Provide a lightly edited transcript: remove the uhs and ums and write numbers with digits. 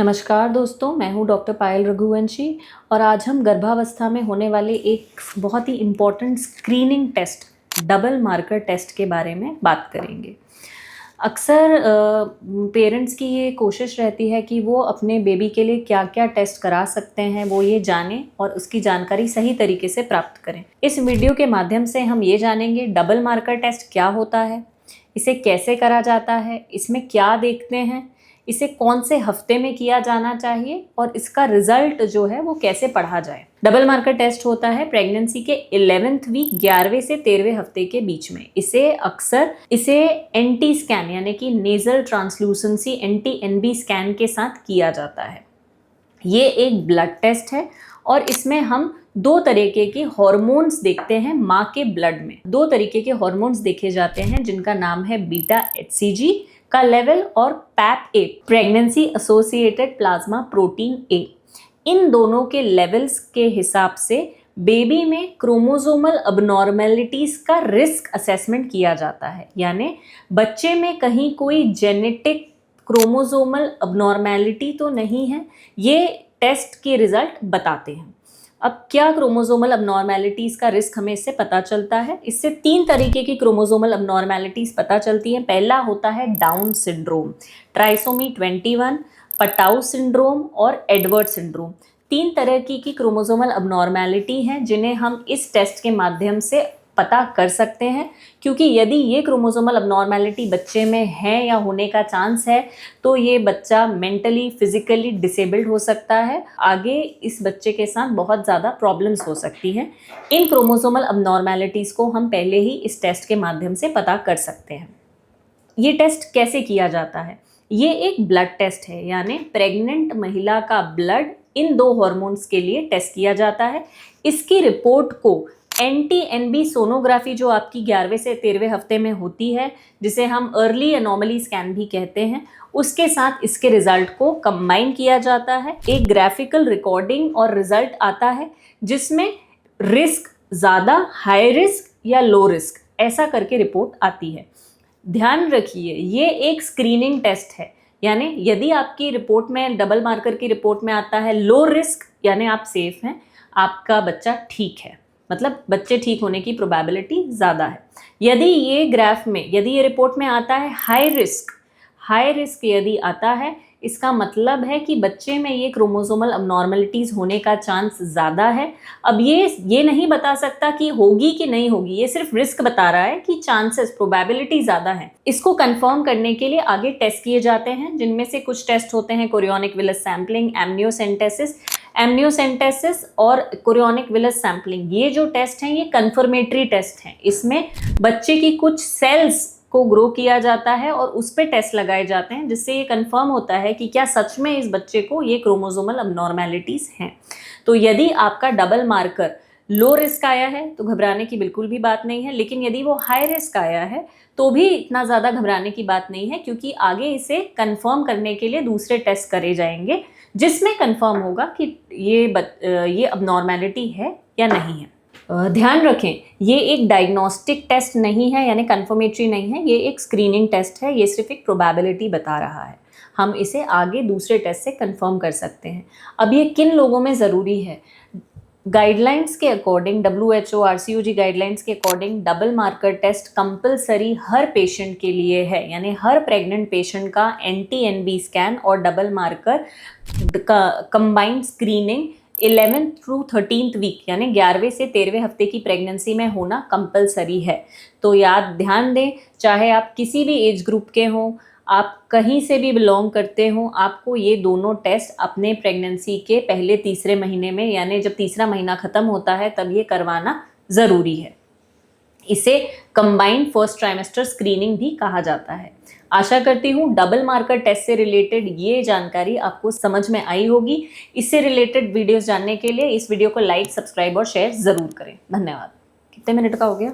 नमस्कार दोस्तों, मैं हूं डॉक्टर पायल रघुवंशी और आज हम गर्भावस्था में होने वाले एक बहुत ही important screening test double marker test के बारे में बात करेंगे। अक्सर पेरेंट्स की ये कोशिश रहती है कि वो अपने बेबी के लिए क्या क्या टेस्ट करा सकते हैं वो ये जानें और उसकी जानकारी सही तरीके से प्राप्त करें। इस वीडियो के माध्यम से हम ये जानेंगे डबल मार्कर टेस्ट क्या होता है, इसे कैसे करा जाता है, इसमें क्या देखते हैं, इसे कौन से हफ्ते में किया जाना चाहिए और इसका रिजल्ट जो है वो कैसे पढ़ा जाए। डबल मार्कर टेस्ट होता है प्रेगनेंसी के 11th वीक 11वें से 13वें हफ्ते के बीच में। इसे एंटी स्कैन यानी कि नेजल ट्रांसलूसेंसी NT-NB स्कैन के साथ किया जाता है। ये एक ब्लड टेस्ट है और इसमें हम दो तरीके के हॉर्मोन्स देखते हैं माँ के ब्लड में। दो तरीके के हॉर्मोन्स देखे जाते हैं जिनका नाम है बीटा HCG का लेवल और PAP-A pregnancy associated plasma protein A। इन दोनों के लेवल्स के हिसाब से बेबी में क्रोमोसोमल अबनॉर्मेलिटीज का रिस्क असेसमेंट किया जाता है, यानी बच्चे में कहीं कोई जेनेटिक क्रोमोसोमल अबनॉर्मेलिटी तो नहीं है, ये टेस्ट के रिजल्ट बताते हैं। अब क्या क्रोमोसोमल अबनॉर्मेलिटीज़ का रिस्क हमें इससे पता चलता है? इससे 3 तरीके की क्रोमोसोमल अबनॉर्मेलिटीज़ पता चलती हैं। पहला होता है down syndrome, trisomy 21, Patau syndrome और एडवर्ड सिंड्रोम। 3 तरह की क्रोमोसोमल अबनॉर्मेलिटी हैं जिन्हें हम इस टेस्ट के माध्यम से पता कर सकते हैं, क्योंकि यदि ये क्रोमोसोमल अबनॉर्मेलिटी बच्चे में है या होने का चांस है तो ये बच्चा मेंटली फिजिकली डिसेबल्ड हो सकता है। आगे इस बच्चे के साथ बहुत ज़्यादा प्रॉब्लम्स हो सकती हैं। इन क्रोमोसोमल अबनॉर्मेलिटीज़ को हम पहले ही इस टेस्ट के माध्यम से पता कर सकते हैं। ये टेस्ट कैसे किया जाता है? ये एक ब्लड टेस्ट है, यानी प्रेग्नेंट महिला का ब्लड इन 2 हॉर्मोन्स के लिए टेस्ट किया जाता है। इसकी रिपोर्ट को NT-NB सोनोग्राफी जो आपकी 11वें से 13वें हफ्ते में होती है, जिसे हम अर्ली एनोमली स्कैन भी कहते हैं, उसके साथ इसके रिजल्ट को कंबाइन किया जाता है। एक ग्राफिकल रिकॉर्डिंग और रिजल्ट आता है जिसमें रिस्क ज़्यादा, हाई रिस्क या लो रिस्क ऐसा करके रिपोर्ट आती है। ध्यान रखिए, ये एक स्क्रीनिंग टेस्ट है, यानी यदि आपकी रिपोर्ट में डबल मार्कर की रिपोर्ट में आता है लो रिस्क, यानी आप सेफ हैं, आपका बच्चा ठीक है, मतलब बच्चे ठीक होने की प्रोबेबिलिटी ज़्यादा है। यदि ये रिपोर्ट में आता है हाई रिस्क यदि आता है, इसका मतलब है कि बच्चे में ये क्रोमोसोमल अबनॉर्मेलिटीज़ होने का चांस ज़्यादा है। अब ये नहीं बता सकता कि होगी कि नहीं होगी, ये सिर्फ रिस्क बता रहा है कि चांसेस, प्रोबेबिलिटी ज़्यादा है। इसको कंफर्म करने के लिए आगे टेस्ट किए जाते हैं, जिनमें से कुछ टेस्ट होते हैं कोरियोनिक विलस सैम्पलिंग, एमनियोसेंटेसिस और कोरियोनिक विलस सैम्पलिंग। ये जो टेस्ट हैं ये कंफर्मेटरी टेस्ट हैं। इसमें बच्चे की कुछ सेल्स को ग्रो किया जाता है और उस पर टेस्ट लगाए जाते हैं, जिससे ये कंफर्म होता है कि क्या सच में इस बच्चे को ये क्रोमोसोमल अबनॉर्मेलिटीज़ हैं। तो यदि आपका डबल मार्कर लो रिस्क आया है तो घबराने की बिल्कुल भी बात नहीं है, लेकिन यदि वो हाई रिस्क आया है तो भी इतना ज़्यादा घबराने की बात नहीं है, क्योंकि आगे इसे कंफर्म करने के लिए दूसरे टेस्ट करे जाएंगे जिसमें कंफर्म होगा कि ये अबनॉर्मेलिटी है या नहीं है। ध्यान रखें, ये एक डायग्नोस्टिक टेस्ट नहीं है, यानी कंफर्मेटरी नहीं है, ये एक स्क्रीनिंग टेस्ट है। ये सिर्फ एक प्रोबेबिलिटी बता रहा है, हम इसे आगे दूसरे टेस्ट से कंफर्म कर सकते हैं। अब ये किन लोगों में ज़रूरी है? गाइडलाइंस के अकॉर्डिंग, WHO RCOG गाइडलाइंस के according double marker test compulsory हर पेशेंट के लिए है, यानी हर प्रेग्नेंट पेशेंट का NT-NB स्कैन और डबल मार्कर का combined screening 11th through 13th week यानी 11वें से 13वें हफ्ते की प्रेगनेंसी में होना कंपलसरी है। तो ध्यान दें, चाहे आप किसी भी एज ग्रुप के हों, आप कहीं से भी बिलोंग करते हों, आपको ये दोनों टेस्ट अपने प्रेगनेंसी के पहले 3रे महीने में, यानी जब 3रा महीना ख़त्म होता है तब ये करवाना ज़रूरी है। इसे कंबाइंड फर्स्ट ट्राइमेस्टर स्क्रीनिंग भी कहा जाता है। आशा करती हूँ डबल मार्कर टेस्ट से रिलेटेड ये जानकारी आपको समझ में आई होगी। इससे रिलेटेड वीडियोस जानने के लिए इस वीडियो को लाइक, सब्सक्राइब और शेयर ज़रूर करें। धन्यवाद। कितने मिनट का हो गया?